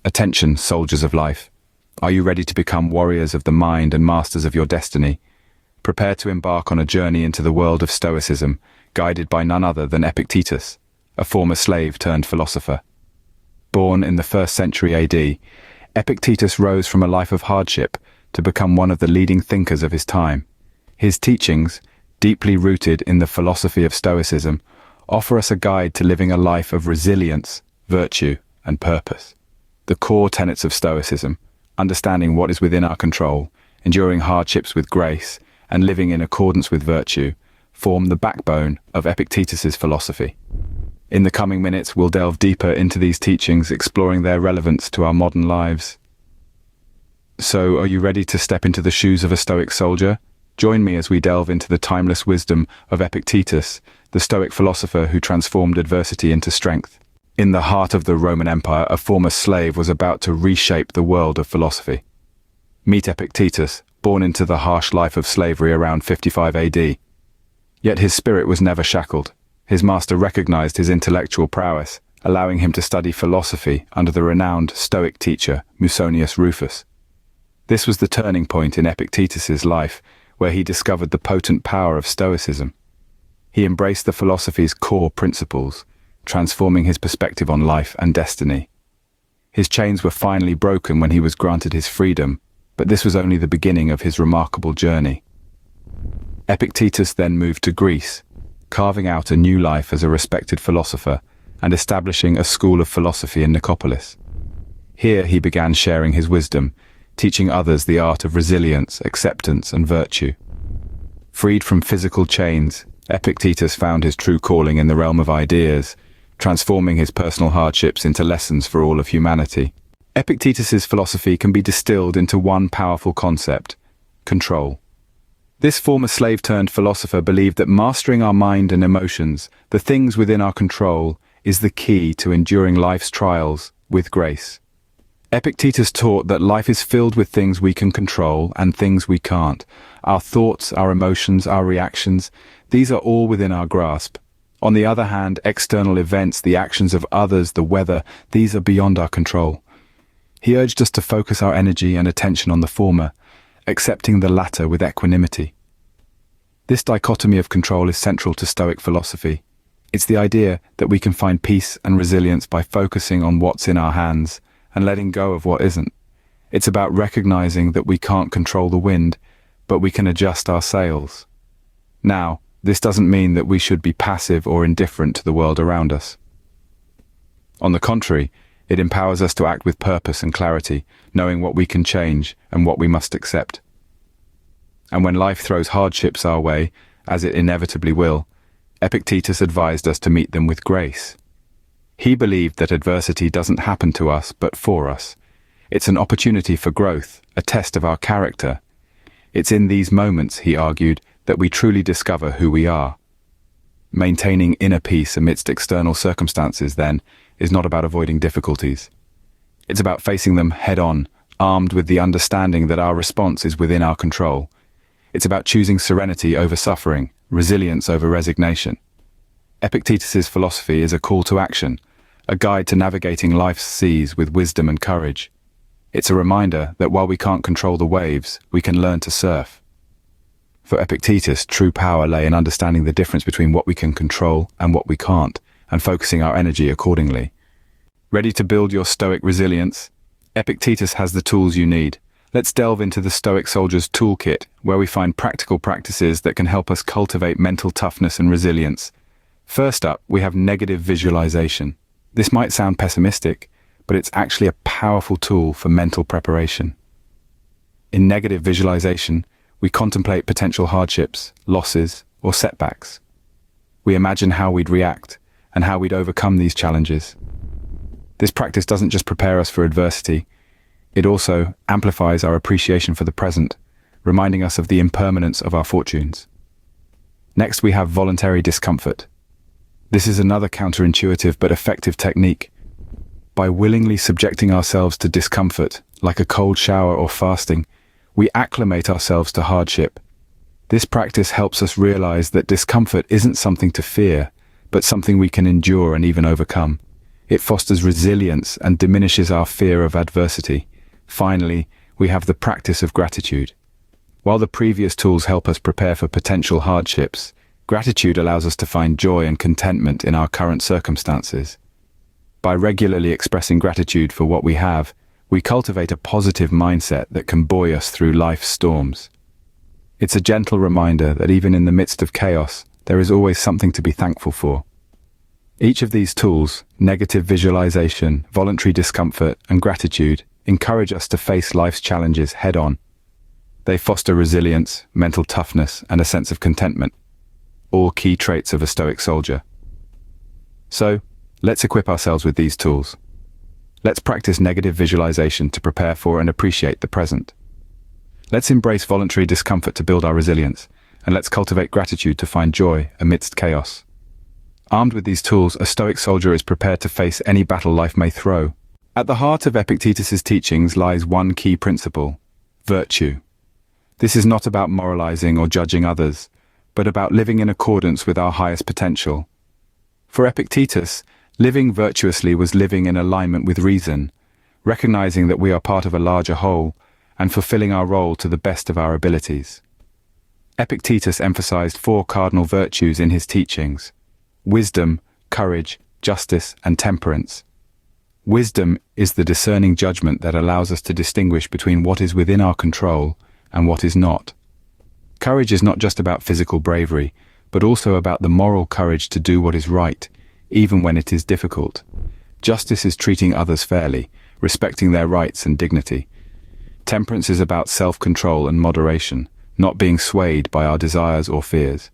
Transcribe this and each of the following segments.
Attention, soldiers of life. Are you ready to become warriors of the mind and masters of your destiny? Prepare to embark on a journey into the world of Stoicism, guided by none other than Epictetus, a former slave turned philosopher. Born in the 1st century AD, Epictetus rose from a life of hardship to become one of the leading thinkers of his time. His teachings, deeply rooted in the philosophy of Stoicism, offer us a guide to living a life of resilience, virtue, and purpose. The core tenets of Stoicism, understanding what is within our control, enduring hardships with grace, and living in accordance with virtue, form the backbone of Epictetus's philosophy. In the coming minutes, we'll delve deeper into these teachings, exploring their relevance to our modern lives. So, are you ready to step into the shoes of a Stoic soldier? Join me as we delve into the timeless wisdom of Epictetus, the Stoic philosopher who transformed adversity into strength. In the heart of the Roman Empire, a former slave was about to reshape the world of philosophy. Meet Epictetus, born into the harsh life of slavery around 55 AD. Yet his spirit was never shackled. His master recognized his intellectual prowess, allowing him to study philosophy under the renowned Stoic teacher Musonius Rufus. This was the turning point in Epictetus's life, where he discovered the potent power of Stoicism. He embraced the philosophy's core principles, transforming his perspective on life and destiny. His chains were finally broken when he was granted his freedom, but this was only the beginning of his remarkable journey. Epictetus then moved to Greece, carving out a new life as a respected philosopher and establishing a school of philosophy in Nicopolis. Here he began sharing his wisdom, teaching others the art of resilience, acceptance, and virtue. Freed from physical chains, Epictetus found his true calling in the realm of ideas, transforming his personal hardships into lessons for all of humanity. Epictetus's philosophy can be distilled into one powerful concept: control. This former slave-turned philosopher believed that mastering our mind and emotions, the things within our control, is the key to enduring life's trials with grace. Epictetus taught that life is filled with things we can control and things we can't. Our thoughts, our emotions, our reactions, these are all within our grasp. On the other hand, external events, the actions of others, the weather, these are beyond our control. He urged us to focus our energy and attention on the former, accepting the latter with equanimity. This dichotomy of control is central to Stoic philosophy. It's the idea that we can find peace and resilience by focusing on what's in our hands and letting go of what isn't. It's about recognizing that we can't control the wind, but we can adjust our sails. Now, this doesn't mean that we should be passive or indifferent to the world around us. On the contrary, it empowers us to act with purpose and clarity, knowing what we can change and what we must accept. And when life throws hardships our way, as it inevitably will, Epictetus advised us to meet them with grace. He believed that adversity doesn't happen to us, but for us. It's an opportunity for growth, a test of our character. It's in these moments, he argued, that we truly discover who we are. Maintaining inner peace amidst external circumstances, then, is not about avoiding difficulties. It's about facing them head-on, armed with the understanding that our response is within our control. It's about choosing serenity over suffering, resilience over resignation. Epictetus's philosophy is a call to action, a guide to navigating life's seas with wisdom and courage. It's a reminder that while we can't control the waves, we can learn to surf. For Epictetus, true power lay in understanding the difference between what we can control and what we can't, and focusing our energy accordingly. Ready to build your Stoic resilience? Epictetus has the tools you need. Let's delve into the Stoic Soldier's toolkit, where we find practical practices that can help us cultivate mental toughness and resilience. First up, we have negative visualization. This might sound pessimistic, but it's actually a powerful tool for mental preparation. In negative visualization, we contemplate potential hardships, losses, or setbacks. We imagine how we'd react and how we'd overcome these challenges. This practice doesn't just prepare us for adversity, it also amplifies our appreciation for the present, reminding us of the impermanence of our fortunes. Next, we have voluntary discomfort. This is another counterintuitive but effective technique. By willingly subjecting ourselves to discomfort, like a cold shower or fasting, we acclimate ourselves to hardship. This practice helps us realize that discomfort isn't something to fear, but something we can endure and even overcome. It fosters resilience and diminishes our fear of adversity. Finally, we have the practice of gratitude. While the previous tools help us prepare for potential hardships, gratitude allows us to find joy and contentment in our current circumstances. By regularly expressing gratitude for what we have, we cultivate a positive mindset that can buoy us through life's storms. It's a gentle reminder that even in the midst of chaos, there is always something to be thankful for. Each of these tools, negative visualization, voluntary discomfort, and gratitude, encourage us to face life's challenges head-on. They foster resilience, mental toughness, and a sense of contentment, all key traits of a Stoic soldier. So, let's equip ourselves with these tools. Let's practice negative visualization to prepare for and appreciate the present. Let's embrace voluntary discomfort to build our resilience, and let's cultivate gratitude to find joy amidst chaos. Armed with these tools, a Stoic soldier is prepared to face any battle life may throw. At the heart of Epictetus's teachings lies one key principle: virtue. This is not about moralizing or judging others, but about living in accordance with our highest potential. For Epictetus, living virtuously was living in alignment with reason, recognizing that we are part of a larger whole, and fulfilling our role to the best of our abilities. Epictetus emphasized 4 cardinal virtues in his teachings: wisdom, courage, justice, and temperance. Wisdom is the discerning judgment that allows us to distinguish between what is within our control and what is not. Courage is not just about physical bravery, but also about the moral courage to do what is right, even when it is difficult. Justice is treating others fairly, respecting their rights and dignity. Temperance is about self-control and moderation, not being swayed by our desires or fears.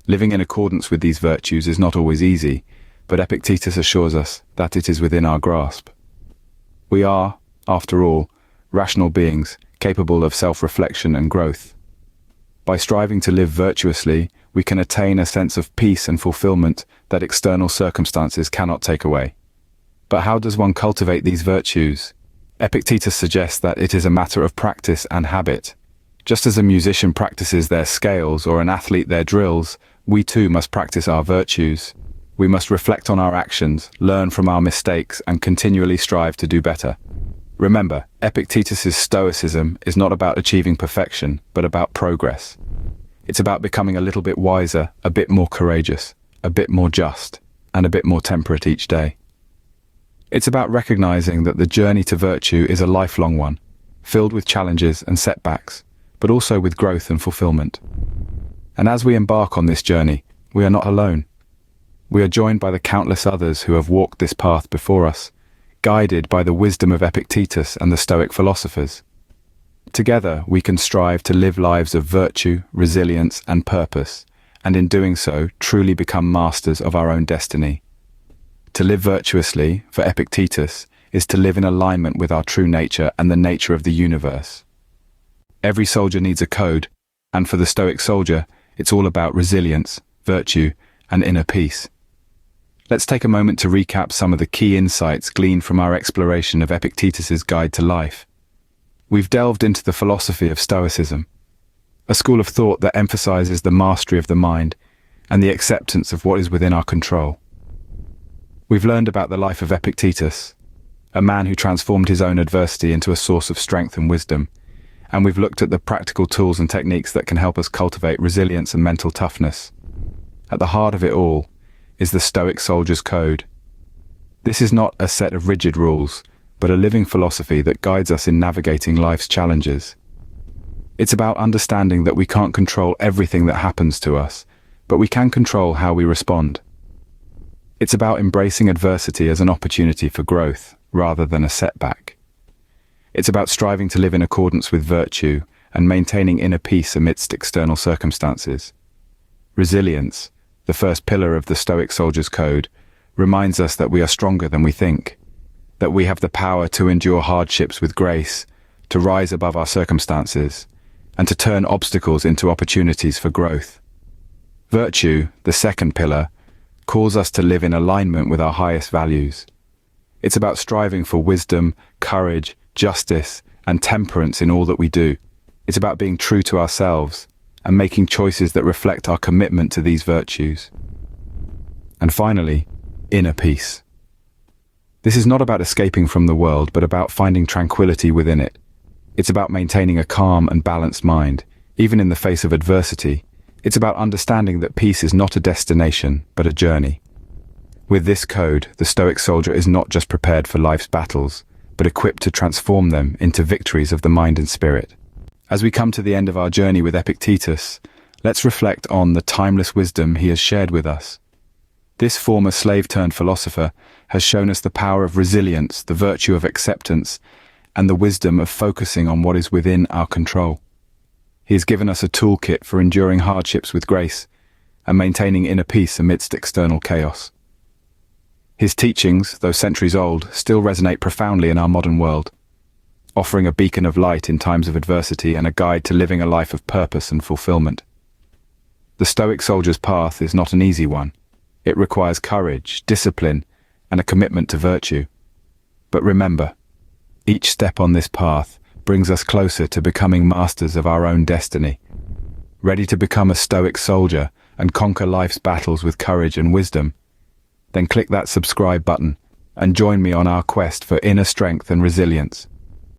Living in accordance with these virtues is not always easy, but Epictetus assures us that it is within our grasp. We are, after all, rational beings, capable of self-reflection and growth. By striving to live virtuously, we can attain a sense of peace and fulfillment that external circumstances cannot take away. But how does one cultivate these virtues? Epictetus suggests that it is a matter of practice and habit. Just as a musician practices their scales or an athlete their drills, we too must practice our virtues. We must reflect on our actions, learn from our mistakes, and continually strive to do better. Remember, Epictetus's Stoicism is not about achieving perfection, but about progress. It's about becoming a little bit wiser, a bit more courageous, a bit more just, and a bit more temperate each day. It's about recognizing that the journey to virtue is a lifelong one, filled with challenges and setbacks, but also with growth and fulfillment. And as we embark on this journey, we are not alone. We are joined by the countless others who have walked this path before us, guided by the wisdom of Epictetus and the Stoic philosophers. Together, we can strive to live lives of virtue, resilience, and purpose, and in doing so, truly become masters of our own destiny. To live virtuously, for Epictetus, is to live in alignment with our true nature and the nature of the universe. Every soldier needs a code, and for the Stoic soldier, it's all about resilience, virtue, and inner peace. Let's take a moment to recap some of the key insights gleaned from our exploration of Epictetus's guide to life. We've delved into the philosophy of Stoicism, a school of thought that emphasizes the mastery of the mind and the acceptance of what is within our control. We've learned about the life of Epictetus, a man who transformed his own adversity into a source of strength and wisdom, and we've looked at the practical tools and techniques that can help us cultivate resilience and mental toughness. At the heart of it all is the Stoic Soldier's Code. This is not a set of rigid rules, but a living philosophy that guides us in navigating life's challenges. It's about understanding that we can't control everything that happens to us, but we can control how we respond. It's about embracing adversity as an opportunity for growth, rather than a setback. It's about striving to live in accordance with virtue and maintaining inner peace amidst external circumstances. Resilience, the first pillar of the Stoic Soldier's Code, reminds us that we are stronger than we think, that we have the power to endure hardships with grace, to rise above our circumstances, and to turn obstacles into opportunities for growth. Virtue, the second pillar, calls us to live in alignment with our highest values. It's about striving for wisdom, courage, justice, and temperance in all that we do. It's about being true to ourselves and making choices that reflect our commitment to these virtues. And finally, inner peace. This is not about escaping from the world, but about finding tranquility within it. It's about maintaining a calm and balanced mind, even in the face of adversity. It's about understanding that peace is not a destination, but a journey. With this code, the Stoic Soldier is not just prepared for life's battles, but equipped to transform them into victories of the mind and spirit. As we come to the end of our journey with Epictetus, let's reflect on the timeless wisdom he has shared with us. This former slave-turned-philosopher has shown us the power of resilience, the virtue of acceptance, and the wisdom of focusing on what is within our control. He has given us a toolkit for enduring hardships with grace and maintaining inner peace amidst external chaos. His teachings, though centuries old, still resonate profoundly in our modern world, offering a beacon of light in times of adversity and a guide to living a life of purpose and fulfillment. The Stoic Soldier's path is not an easy one. It requires courage, discipline, and a commitment to virtue. But remember, each step on this path brings us closer to becoming masters of our own destiny. Ready to become a Stoic Soldier and conquer life's battles with courage and wisdom? Then click that subscribe button and join me on our quest for inner strength and resilience.